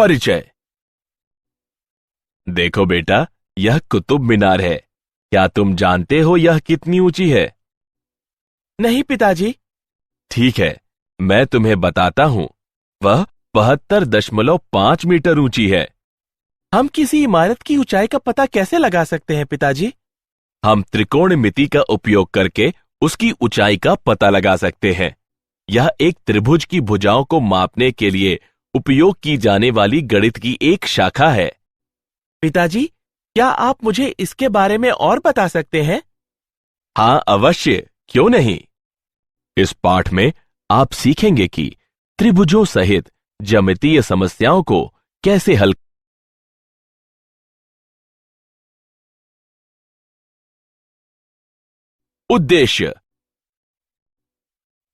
परिचय। देखो बेटा, यह कुतुब मीनार है। क्या तुम जानते हो यह कितनी ऊंची है? नहीं पिताजी। ठीक है, मैं तुम्हें बताता हूं। वह 72.5 मीटर ऊंची है। हम किसी इमारत की ऊंचाई का पता कैसे लगा सकते हैं पिताजी? हम त्रिकोणमिति का उपयोग करके उसकी ऊंचाई का पता लगा सकते हैं। यह एक त्रिभुज की भुजाओं को मापने के लिए उपयोग की जाने वाली गणित की एक शाखा है। पिताजी, क्या आप मुझे इसके बारे में और बता सकते हैं? हाँ अवश्य, क्यों नहीं। इस पाठ में आप सीखेंगे कि त्रिभुजों सहित ज्यामितीय समस्याओं को कैसे हल। उद्देश्य।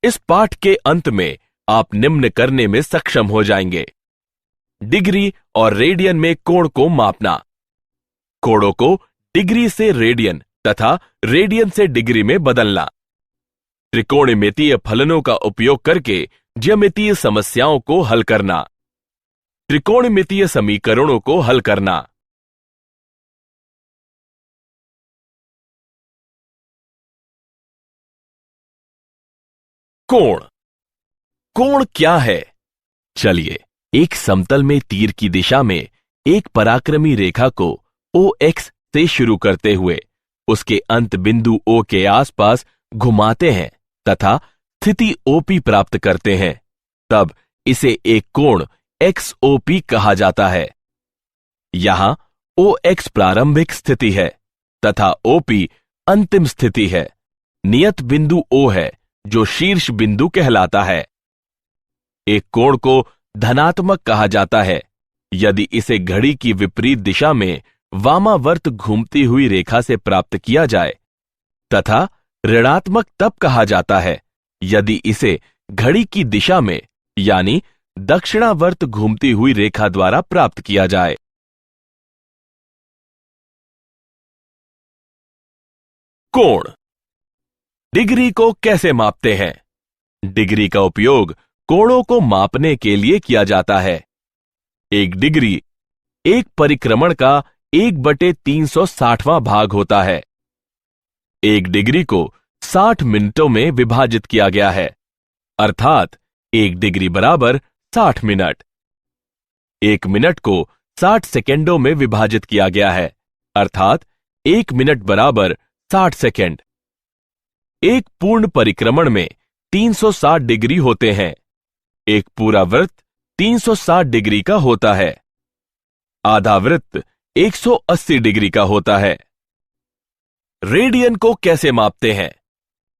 इस पाठ के अंत में आप निम्न करने में सक्षम हो जाएंगे: डिग्री और रेडियन में कोण को मापना, कोणों को डिग्री से रेडियन तथा रेडियन से डिग्री में बदलना, त्रिकोणमितीय फलनों का उपयोग करके ज्यामितीय समस्याओं को हल करना, त्रिकोणमितीय समीकरणों को हल करना। कोण। कोण क्या है? चलिए, एक समतल में तीर की दिशा में एक पराक्रमी रेखा को OX से शुरू करते हुए उसके अंत बिंदु O के आसपास घुमाते हैं तथा स्थिति OP प्राप्त करते हैं, तब इसे एक कोण XOP कहा जाता है। यहां OX प्रारंभिक स्थिति है तथा OP अंतिम स्थिति है। नियत बिंदु O है जो शीर्ष बिंदु कहलाता है। एक कोण को धनात्मक कहा जाता है यदि इसे घड़ी की विपरीत दिशा में वामावर्त घूमती हुई रेखा से प्राप्त किया जाए, तथा ऋणात्मक तब कहा जाता है यदि इसे घड़ी की दिशा में यानी दक्षिणावर्त घूमती हुई रेखा द्वारा प्राप्त किया जाए। कोण। डिग्री को कैसे मापते हैं? डिग्री का उपयोग कोणों को मापने के लिए किया जाता है। एक डिग्री एक परिक्रमण का 1/360वां भाग होता है। एक डिग्री को 60 मिनटों में विभाजित किया गया है, अर्थात एक डिग्री बराबर 60 मिनट। एक मिनट को 60 सेकेंडों में विभाजित किया गया है, अर्थात एक मिनट बराबर 60 सेकेंड। एक पूर्ण परिक्रमण में 360 डिग्री होते हैं। एक पूरा वृत्त 360 डिग्री का होता है। आधा वृत्त 180 डिग्री का होता है। रेडियन को कैसे मापते हैं?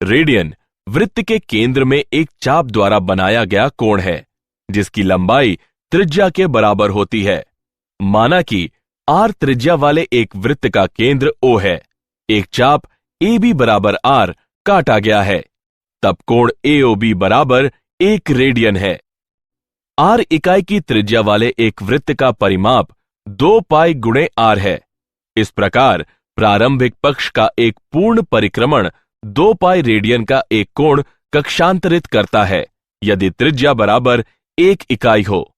रेडियन वृत्त के केंद्र में एक चाप द्वारा बनाया गया कोण है जिसकी लंबाई त्रिज्या के बराबर होती है। माना कि R त्रिज्या वाले एक वृत्त का केंद्र O है। एक चाप AB बराबर R काटा गया है, तब कोण AOB बराबर 1 रेडियन है। R इकाई की त्रिज्या वाले एक वृत्त का परिमाप 2 पाई गुणे R है। इस प्रकार प्रारंभिक पक्ष का एक पूर्ण परिक्रमण 2 पाई रेडियन का एक कोण कक्षांतरित करता है यदि त्रिज्या बराबर 1 इकाई हो।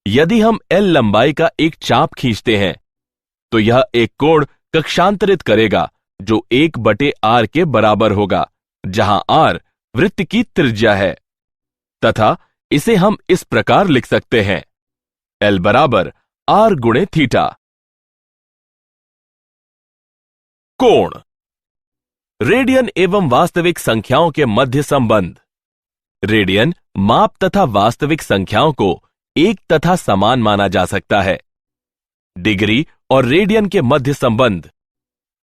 यदि हम L लंबाई का एक चाप खींचते हैं तो यह एक कोण कक्षांतरित करेगा जो 1/R के बराबर होगा, जहां R वृत्त की त्रिज्या है, तथा इसे हम इस प्रकार लिख सकते हैं: L बराबर R गुणे थीटा। कोण। रेडियन एवं वास्तविक संख्याओं के मध्य संबंध। रेडियन माप तथा वास्तविक संख्याओं को एक तथा समान माना जा सकता है। डिग्री और रेडियन के मध्य संबंध।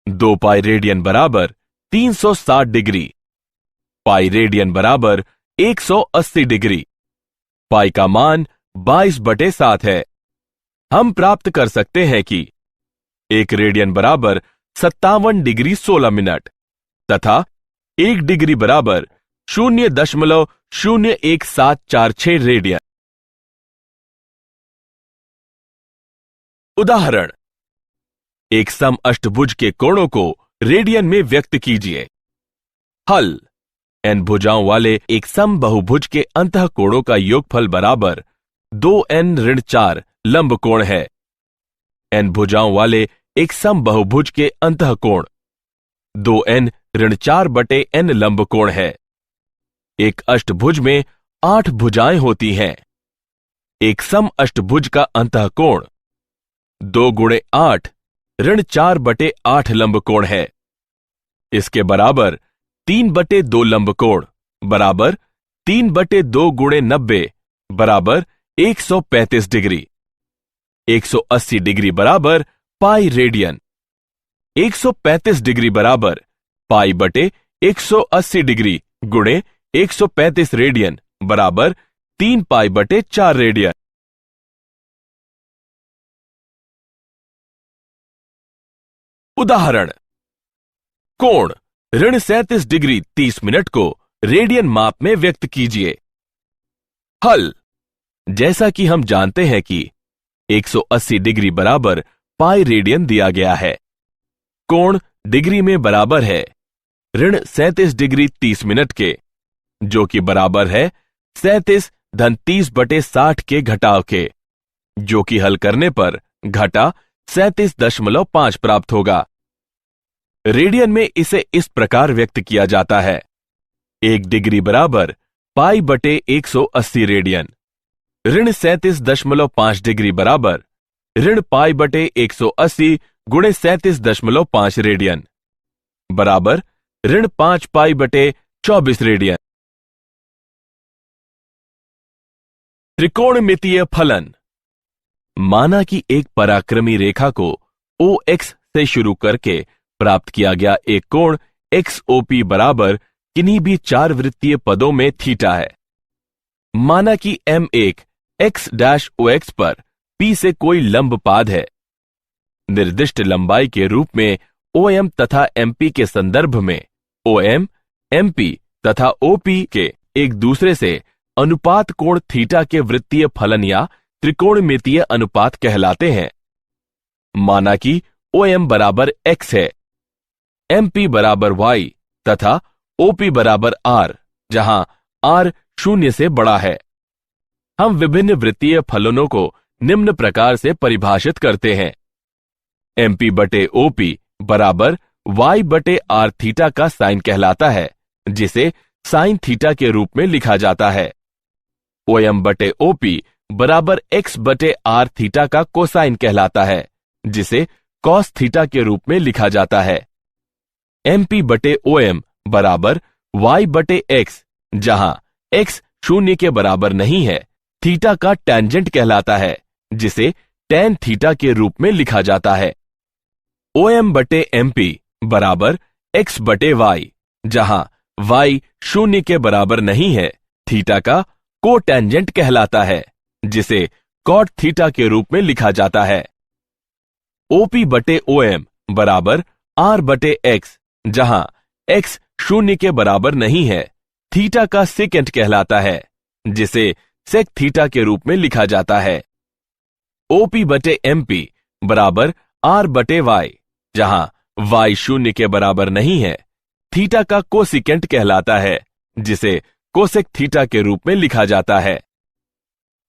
2 पाई रेडियन बराबर 360 डिग्री, पाई रेडियन बराबर 180 डिग्री। पाई का मान 22/7 है। हम प्राप्त कर सकते हैं कि 1 रेडियन बराबर 57 डिग्री 16 मिनट तथा 1 डिग्री बराबर 0.01746 रेडियन। उदाहरण: एक समअष्टभुज के कोणों को रेडियन में व्यक्त कीजिए। हल: n भुजाओं वाले एक समबहुभुज के अंतःकोणों का योगफल बराबर 2n-4 लंब कोण है। n भुजाओं वाले एक समबहुभुज के अंतःकोण 2n-4/n लंब कोण है। एक अष्टभुज में 8 भुजाएं होती हैं। एक सम अष्टभुज का अंतःकोण 2x8-4/8 लंब कोण है। इसके बराबर 3/2 लंब कोण बराबर 3/2 × 90 बराबर 135 डिग्री। 180 डिग्री बराबर पाई रेडियन। 135 डिग्री बराबर पाई/180 डिग्री गुणे 135 रेडियन बराबर 3 पाई/4 रेडियन। उदाहरण: कोण -37 डिग्री 30 मिनट को रेडियन माप में व्यक्त कीजिए। हल: जैसा कि हम जानते हैं कि 180 डिग्री बराबर पाई रेडियन दिया गया है। कोण डिग्री में बराबर है -37 डिग्री 30 मिनट के, जो कि बराबर है 37-30/60 के घटाव के, जो कि हल करने पर घटा 37.5 प्राप्त होगा। रेडियन में इसे इस प्रकार व्यक्त किया जाता है: 1 डिग्री बराबर पाई/180 रेडियन। -37.5 डिग्री बराबर पाई/180 गुणे 37.5 रेडियन बराबर -5 पाई/24 रेडियन। त्रिकोणमितीय फलन: माना कि एक पराक्रमी रेखा को OX से शुरू करके प्राप्त किया गया एक कोण XOP बराबर किन्हीं भी 4 वृत्तीय पदों में थीटा है। माना कि M1 X-OX पर P से कोई लंब पाद है। निर्दिष्ट लंबाई के रूप में OM तथा MP के संदर्भ में OM, MP तथा OP के एक दूसरे से अनुपात कोण थीटा के वृत्तीय फलन या त्रिकोणमितीय अनुपात कहलाते हैं। माना कि OM बराबर X है, MP बराबर Y तथा OP बराबर R, जहां R 0 से बड़ा है। हम विभिन्न वृत्तीय फलनों को निम्न प्रकार से परिभाषित करते हैं: MP/OP बराबर Y/R थीटा का साइन कहलाता है, जिसे साइन थीटा के रूप में लिखा जाता है। OM/OP बराबर X/R थीटा का कोसाइन कहलाता है, जिसे कॉस थीटा के रूप में लिखा जाता है। MP/OM बराबर Y/X, जहां X 0 के बराबर नहीं है, थीटा का टेंजेंट कहलाता है, जिसे tan थीटा के रूप में लिखा जाता है। OM/MP बराबर X/Y, जहां Y 0 के बराबर नहीं है, थीटा का कोटेंजेंट कहलाता है, जिसे cot थीटा के रूप में लिखा जाता है। OP/OM बराबर R/X, जहां X 0 के बराबर नहीं है, थीटा का सेकेंट कहलाता है, जिसे sec थीटा के रूप में लिखा जाता है। OP/MP बराबर R/Y, जहां Y 0 के बराबर नहीं है, थीटा का कोसिकेंट कहलाता है, जिसे कोसेक थीटा के रूप में लिखा जाता है।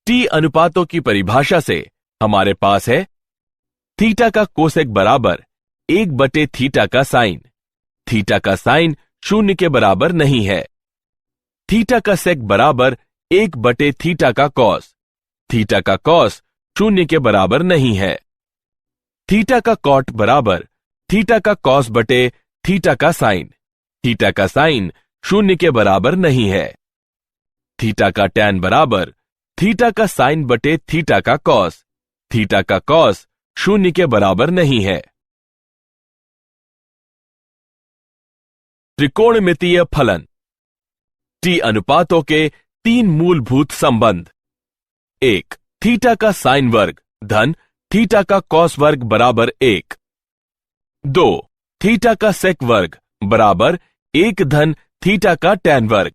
T अनुपातों की परिभाषा से हमारे पास है थीटा का कोसेक बराबर 1/थीटा का साइन। थीटा का साइन 0 के बराबर नहीं है। थीटा का सेक बराबर 1/थीटा का कॉस। थीटा का कॉस 0 के बराबर नहीं है। थीटा का कॉट बराबर थीटा का कॉस/थीटा का साइन। थीटा का साइन 0 के बराबर नहीं है। थीटा का टैन बराबर थीटा का साइन/थीटा का कॉस। थीटा का कॉस 0 के बराबर नहीं है। त्रिकोणमितीय फलन। टी अनुपातों के 3 मूलभूत संबंध। 1. थीटा का साइन वर्ग धन थीटा का कॉस वर्ग बराबर 1। 2. थीटा का सेक वर्ग बराबर 1 धन थीटा का टैन वर्ग।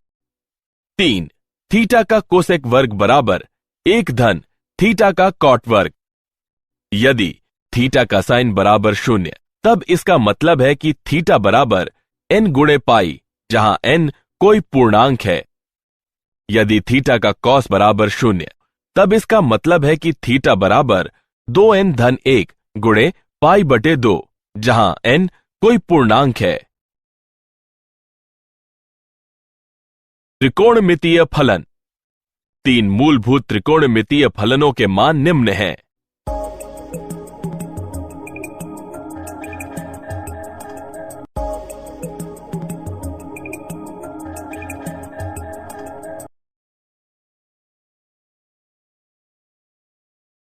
3. थीटा का कोसेक वर्ग बराबर 1 धन थीटा का कॉट वर्ग। यदि थीटा का साइन बराबर 0, तब इसका मतलब है कि थीटा बराबर n गुणे पाई, जहां n कोई पूर्णांक है। यदि थीटा का कॉस बराबर 0, तब इसका मतलब है कि थीटा बराबर 2n-1 गुणे π/2, जहां n कोई पूर्णांक है। त्रिकोणमितीय फलन। 3 मूलभूत त्रिकोणमितीय फलनों के मान निम्न हैं।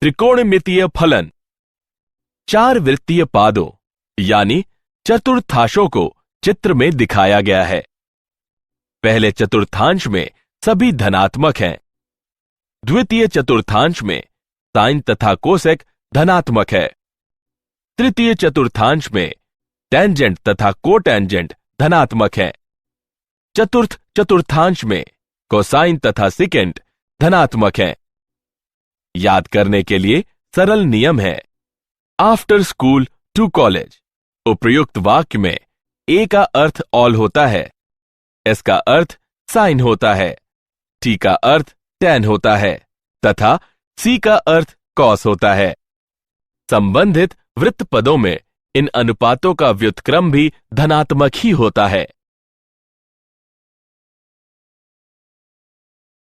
त्रिकोणमितीय फलन। 4 वृत्तीय पादों यानी चतुर्थांशों को चित्र में दिखाया गया है। पहले चतुर्थांश में सभी धनात्मक हैं। द्वितीय चतुर्थांश में साइन तथा कोसेक धनात्मक है। तृतीय चतुर्थांश में टेंजेंट तथा कोटेंजेंट धनात्मक है। चतुर्थ चतुर्थांश में कोसाइन तथा सिकेंट धनात्मक है। याद करने के लिए सरल नियम है। आफ्टर स्कूल टू कॉलेज उपयुक्त वाक्य में ए का अर्थ ऑल होता है, एस का अर्थ साइन होता है, टी का अर्थ टेन होता है तथा सी का अर्थ कॉस होता है। संबंधित वृत्त पदों में इन अनुपातों का व्युत्क्रम भी धनात्मक ही होता है।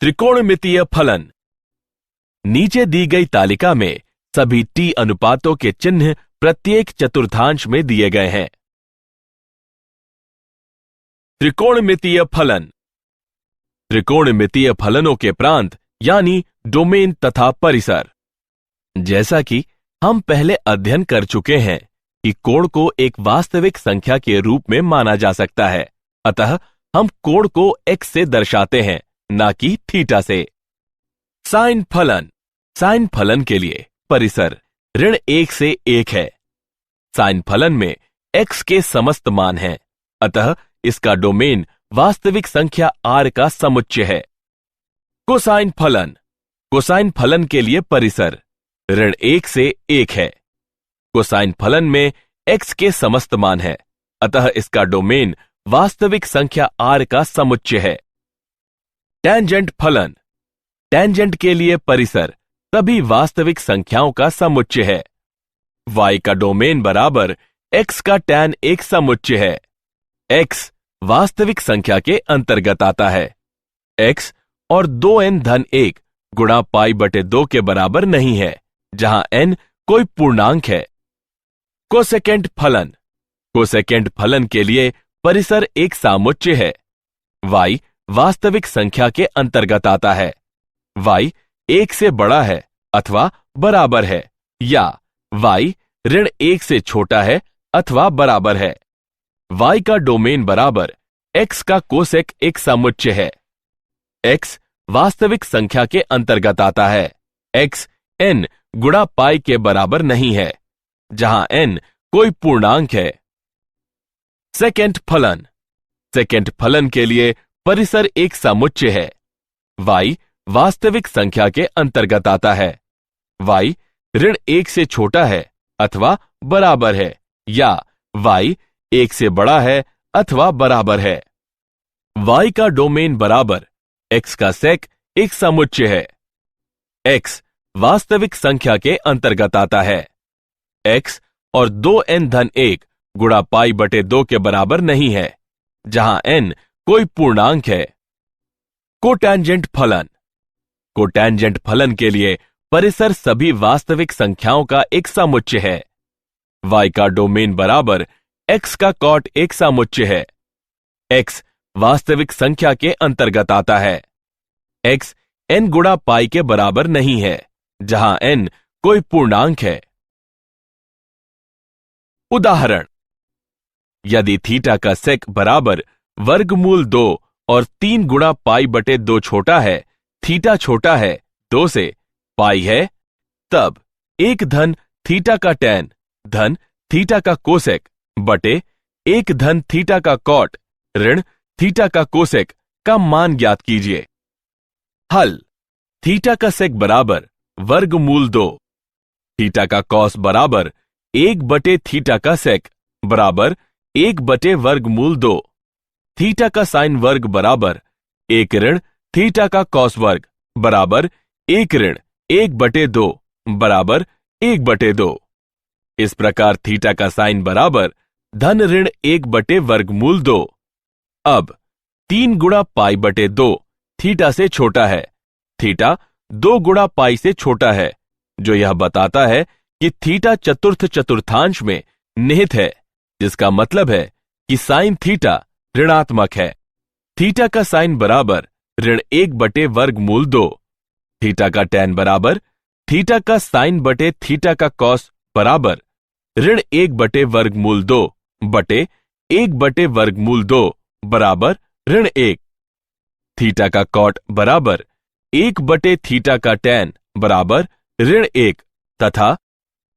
त्रिकोणमितीय फलन। नीचे दी गई तालिका में सभी टी अनुपातों के चिन्ह प्रत्येक चतुर्थांश में दिए गए हैं। त्रिकोणमितीय फलन। त्रिकोणमितीय फलनों के प्रांत यानी डोमेन तथा परिसर। जैसा कि हम पहले अध्ययन कर चुके हैं कि कोण को एक वास्तविक संख्या के रूप में माना जा सकता है, अतः हम कोण को x से दर्शाते हैं, ना कि थीटा से। साइन फलन। साइन फलन के लिए परिसर ऋण 1 से 1 है। साइन फलन में x के समस्त मान हैं, अतः इसका डोमेन वास्तविक संख्या r का समुच्चय है। कोसाइन फलन। कोसाइन फलन के लिए परिसर ऋण 1 से 1 है। कोसाइन फलन में x के समस्त मान है, अतः इसका डोमेन वास्तविक संख्या r का समुच्चय है। टेंजेंट फलन। टेंजेंट के लिए परिसर सभी वास्तविक संख्याओं का समुच्चय है। y का डोमेन बराबर x का tan एक समुच्चय है। x वास्तविक संख्या के अंतर्गत आता है। x और 2n-1 गुणा π/2 के बराबर नहीं है, जहां n कोई पूर्णांक है। कोसेकेंट फलन। कोसेकेंट फलन के लिए परिसर एक सामुच्चय है। y वास्तविक संख्या के अंतर्गत आता है। y 1 से बड़ा है अथवा बराबर है, या y ऋण 1 से छोटा है अथवा बराबर है। y का डोमेन बराबर x का कोसेक एक समुच्चय है। x वास्तविक संख्या के अंतर्गत आता है। x n गुणा पाई के बराबर नहीं है, जहां n कोई पूर्णांक है। सेकेंड फलन। सेकेंड फलन के लिए परिसर एक समुच्चय है। y वास्तविक संख्या के अंतर्गत आता है। y ऋण 1 से छोटा है अथवा बराबर है, या y 1 से बड़ा है अथवा बराबर है। y का डोमेन बराबर x का सेक एक समुच्चय है। x वास्तविक संख्या के अंतर्गत आता है। x और 2n-1 गुणा π/2 के बराबर नहीं है, जहां n कोई पूर्णांक है। कोटेंजेंट फलन। कोटेंजेंट फलन के लिए परिसर सभी वास्तविक संख्याओं का एक समुच्चय है। y का डोमेन बराबर x का कॉट एक समुच्चय है। x वास्तविक संख्या के अंतर्गत आता है। x n गुणा पाई के बराबर नहीं है, जहां n कोई पूर्णांक है। उदाहरण, यदि थीटा का सेक बराबर वर्गमूल 2 और 3 गुणा π/2 छोटा है, थीटा छोटा है 2 से, पाई है, तब 1 धन थीटा का टैन धन थीटा का कोसेक बटे 1 धन थीटा का कॉट ऋण थीटा का कोसेक का मान ज्ञात कीजिए। हल। थीटा का सेक बराबर वर्गमूल 2, थीटा का कॉस बराबर 1 बटे थीटा का सेक बराबर 1 बटे वर्गमूल 2, थीटा का साइन वर्ग बराबर 1 ऋण थीटा का कॉस वर्ग बराबर 1 ऋण 1/2 बराबर 1/2। इस प्रकार थीटा का साइन बराबर धन ऋण 1/वर्गमूल 2। अब 3 गुणा π/2 थीटा से छोटा है। थीटा 2 गुणा पाई से छोटा है, जो यह बताता है कि थीटा चतुर्थ चतुर्थांश में निहित है, जिसका मतलब है कि साइन थीटा ऋणात्मक है। थीटा का साइन बराबर ऋण 1/वर्गमूल 2। थीटा का टैन बराबर थीटा का साइन बटे थीटा का कॉस बराबर ऋण 1/वर्गमूल 2 बटे 1/वर्गमूल 2 बराबर ऋण 1। थीटा का कॉट बराबर 1/थीटा का टैन बराबर ऋण 1 तथा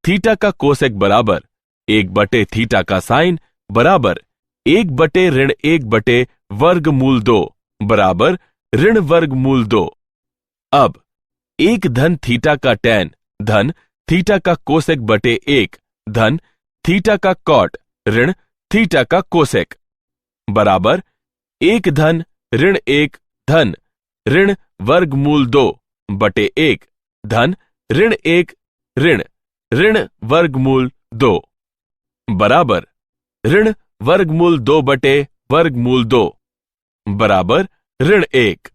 थीटा का कोसेक बराबर 1/थीटा का साइन बराबर 1/1/वर्गमूल 2 बराबर ऋण वर्गमूल 2। अब 1 धन थीटा का टैन धन थीटा का कोसेक बटे 1 धन थीटा का कॉट ऋण थीटा का कोसेक बराबर 1 धन ऋण 1 धन ऋण वर्गमूल 2 बटे 1 धन ऋण 1 ऋण ऋण वर्गमूल 2 बराबर ऋण वर्गमूल 2 बटे वर्गमूल 2 बराबर ऋण 1।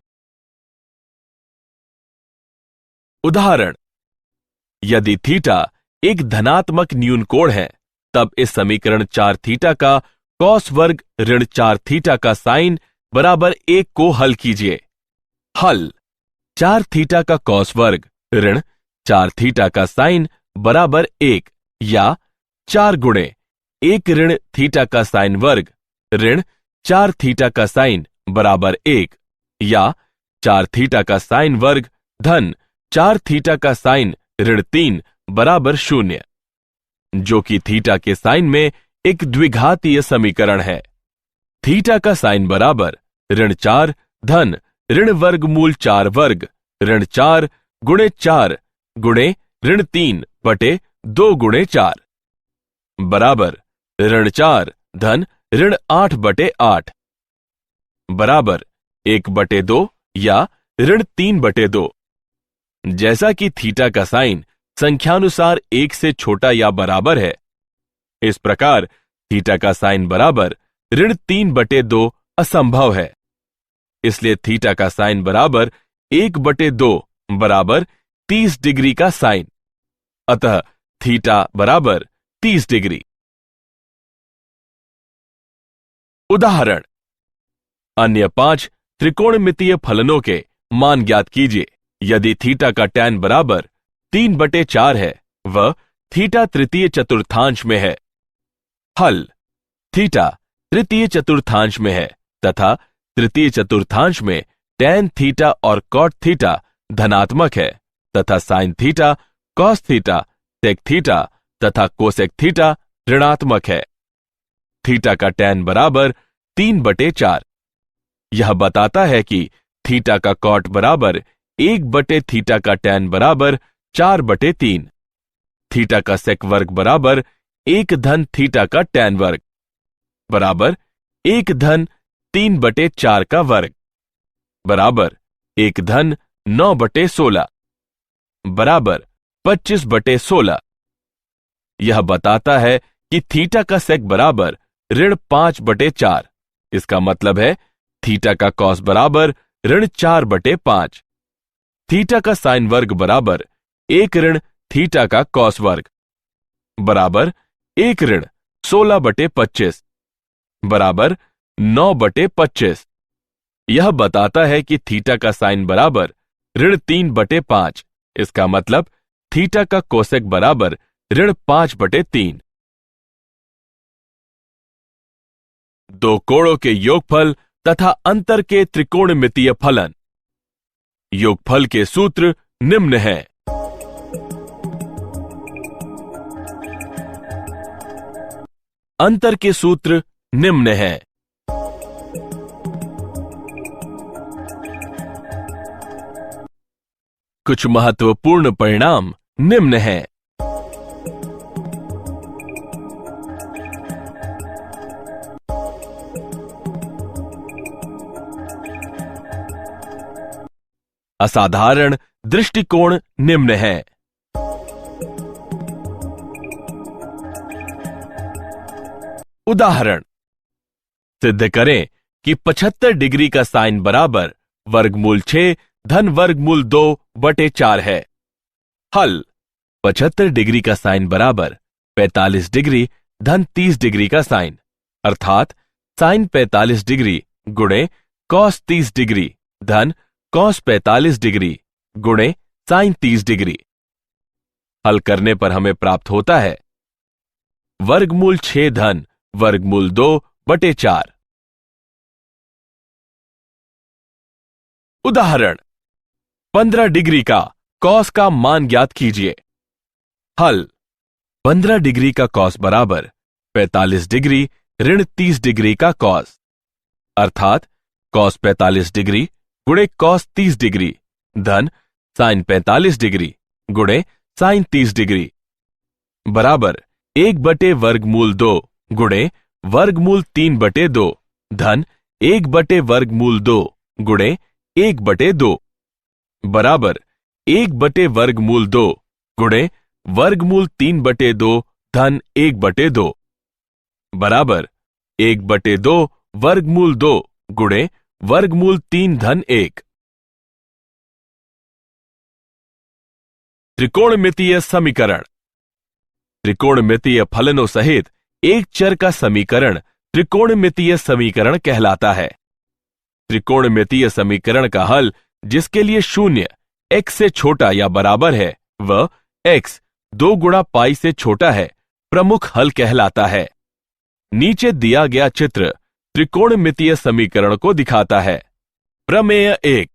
उदाहरण, यदि थीटा एक धनात्मक न्यून कोण है, तब इस समीकरण 4 थीटा का कॉस वर्ग ऋण 4 थीटा का साइन बराबर 1 को हल कीजिए। हल 4 थीटा का कॉस वर्ग ऋण 4 थीटा का साइन बराबर 1 या 4 गुणे 1 ऋण थीटा का साइन वर्ग ऋण 4 थीटा का साइन बराबर 1 या 4 थीटा का साइन वर्ग धन 4 थीटा का साइन ऋण 3 बराबर 0, जो कि थीटा के साइन में एक द्विघातीय समीकरण है। थीटा का साइन बराबर ऋण 4 धन ऋण वर्गमूल 4 वर्ग ऋण 4 गुणे 4 गुणे ऋण 3 बटे 2 गुणे 4 बराबर ऋण 4 धन ऋण 8 बटे 8 बराबर 1/2 या ऋण 3/2। जैसा कि थीटा का साइन संख्यानुसार 1 से छोटा या बराबर है, इस प्रकार थीटा का साइन बराबर ऋण 3/2 असंभव है। इसलिए थीटा का साइन बराबर 1/2 बराबर 30 डिग्री का साइन। अतः थीटा बराबर 30 डिग्री। उदाहरण, अन्य 5 त्रिकोणमितीय फलनों के मान ज्ञात कीजिए। यदि थीटा का टैन बराबर 3/4 है व थीटा तृतीय चतुर्थांश में है। हल, थीटा तृतीय चतुर्थांश में है तथा तृतीय चतुर्थांश में टैन थीटा और कॉट थीटा धनात्मक है तथा sine theta, cos theta, sec theta तथा कोसेक थीटा ऋणात्मक है। थीटा का टैन बराबर 3/4। यह बताता है कि थीटा का कॉट बराबर 1/थीटा का टैन बराबर 4/3। थीटा का सेक वर्ग बराबर 1 धन थीटा का टैन वर्ग बराबर 1 धन 3/4 का वर्ग बराबर 1 धन 9/16 बराबर 25/16। यह बताता है कि थीटा का सेक बराबर ऋण 5/4। इसका मतलब है थीटा का कॉस बराबर ऋण 4/5। थीटा का साइन वर्ग बराबर 1 ऋण थीटा का कॉस वर्ग बराबर 1 ऋण 16/25 बराबर 9/25। यह बताता है कि थीटा का साइन बराबर ऋण 3/5। इसका मतलब थीटा का कोसेक बराबर ऋण 5/3। दो कोणों के योगफल तथा अंतर के त्रिकोणमितीय फलन। योगफल के सूत्र निम्न हैं। अंतर के सूत्र निम्न हैं। कुछ महत्वपूर्ण परिणाम निम्न हैं। असाधारण दृष्टिकोण निम्न हैं। उदाहरण, सिद्ध करें कि 75 डिग्री का साइन बराबर वर्गमूल 6 धन वर्गमूल 2 बटे 4 है। हल, 75 डिग्री का साइन बराबर 45 डिग्री धन 30 डिग्री का साइन, अर्थात साइन 45 डिग्री गुणे कॉस 30 डिग्री धन कॉस 45 डिग्री गुणे साइन 30 डिग्री। हल करने पर हमें प्राप्त होता है वर्गमूल 6 धन वर्गमूल 2 बटे 4। उदाहरण, 15 डिग्री का कॉस का मान ज्ञात कीजिए। हल, 15 डिग्री का कॉस बराबर 45 डिग्री ऋण 30 डिग्री का कॉस, अर्थात कॉस 45 डिग्री गुणे कॉस 30 डिग्री धन साइन 45 डिग्री गुणे साइन 30 डिग्री बराबर 1 बटे वर्गमूल 2 गुणे वर्गमूल 3 बटे 2 धन 1 बटे वर्गमूल 2 गुणे 1 बटे 2 बराबर 1 बटे वर्गमूल 2 गुणे वर्गमूल 3 बटे 2 धन 1 बटे 2 बराबर 1 बटे 2 वर्गमूल 2 गुणे वर्गमूल 3 धन 1। त्रिकोणमितीय समीकरण। त्रिकोणमितीय फलनों सहित एक चर का समीकरण त्रिकोणमितीय समीकरण कहलाता है। त्रिकोणमितीय समीकरण का हल जिसके लिए शून्य x से छोटा या बराबर है वह x 2 गुणा पाई से छोटा है प्रमुख हल कहलाता है। नीचे दिया गया चित्र त्रिकोणमितीय समीकरण को दिखाता है। प्रमेय 1,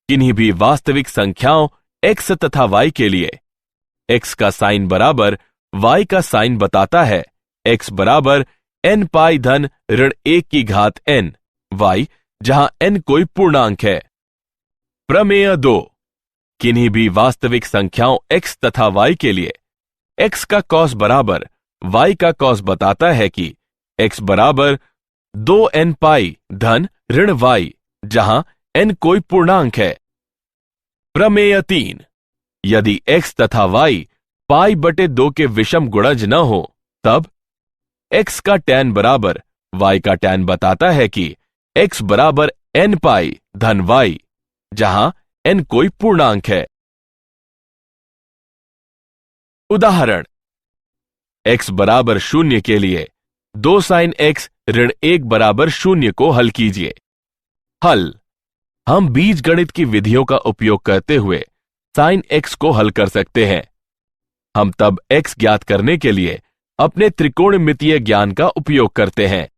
किन्हीं भी वास्तविक संख्याओं x तथा y के लिए x का साइन बराबर y का साइन बताता है x बराबर n पाई धन ऋण 1 की घात n y, जहां n कोई पूर्णांक है। प्रमेय 2, किन्हीं भी वास्तविक संख्याओं x तथा y के लिए x का कॉस बराबर y का कॉस बताता है कि x बराबर 2n पाई धन ऋण y, जहां n कोई पूर्णांक है। प्रमेय 3, यदि x तथा y पाई बटे 2 के विषम गुणज न हो तब x का tan बराबर y का tan बताता है कि x बराबर n पाई धन y, जहां n कोई पूर्णांक है। उदाहरण, x बराबर 0 के लिए 2 साइन x ऋण 1 बराबर 0 को हल कीजिए। हल, हम बीजगणित की विधियों का उपयोग करते हुए साइन x को हल कर सकते हैं। हम तब x ज्ञात करने के लिए अपने त्रिकोणमितीय ज्ञान का उपयोग करते हैं।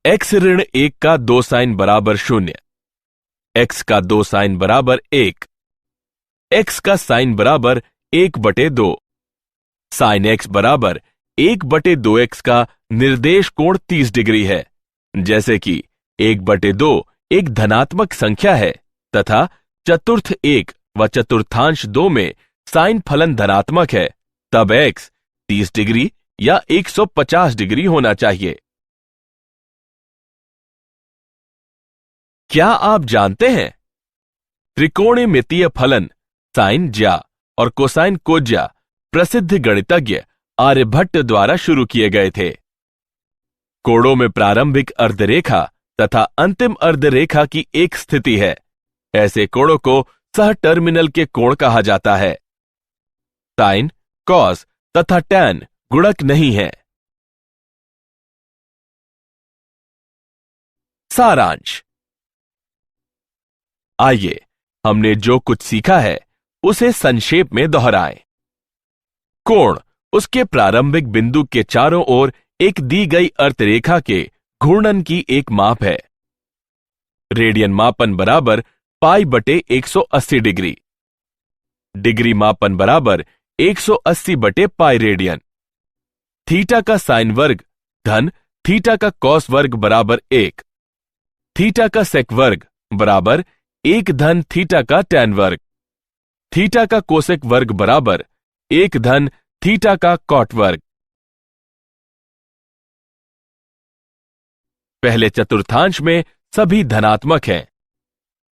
x ऋण 1 का 2 साइन बराबर 0, x का 2 साइन बराबर 1, x का साइन बराबर 1 बटे 2, साइन x बराबर 1 बटे 2x का निर्देश कोण 30 डिग्री है। जैसे कि 1 बटे 2 एक धनात्मक संख्या है तथा चतुर्थ 1 व चतुर्थांश 2 में साइन फलन धनात्मक है, तब x 30 डिग्री या 150 डिग्री होना चाहिए। क्या आप जानते हैं त्रिकोणमितीय फलन साइन ज्या और कोसाइन कोज्या प्रसिद्ध गणितज्ञ आर्यभट्ट द्वारा शुरू किए गए थे। कोणों में प्रारंभिक अर्धरेखा तथा अंतिम अर्धरेखा की एक स्थिति है। ऐसे कोणों को सह टर्मिनल के कोण कहा जाता है। साइन, कॉस तथा टैन गुणक नहीं है। सारांश। आइए हमने जो कुछ सीखा है उसे संक्षेप में दोहराएं। कोण उसके प्रारंभिक बिंदु के चारों ओर एक दी गई अर्धरेखा के घूर्णन की एक माप है। रेडियन मापन बराबर पाई बटे 180 डिग्री, डिग्री मापन बराबर 180 बटे पाई रेडियन, थीटा का साइन वर्ग धन थीटा का कॉस वर्ग बराबर 1, थीटा का सेक वर्ग बराबर 1 धन थीटा का टैन वर्ग, थीटा का कोसेक वर्ग बराबर 1 धन थीटा का कॉट वर्ग। पहले चतुर्थांश में सभी धनात्मक हैं।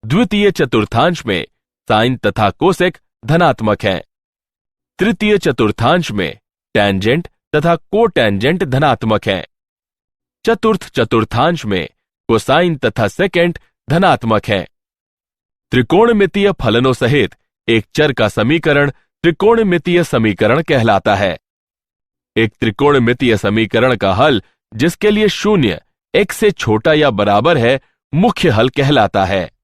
द्वितीय चतुर्थांश में साइन तथा कोसेक धनात्मक हैं। तृतीय चतुर्थांश में टैंजेंट तथा कोटैंजेंट धनात्मक हैं। चतुर्थ चतुर्थांश में कोसाइन तथा सेकेंट धनात्मक हैं। त्रिकोणमितीय फलनों सहित एक चर का समीकरण त्रिकोणमितीय समीकरण कहलाता है। एक त्रिकोणमितीय समीकरण का हल जिसके लिए शून्य x से छोटा या बराबर है मुख्य हल कहलाता है।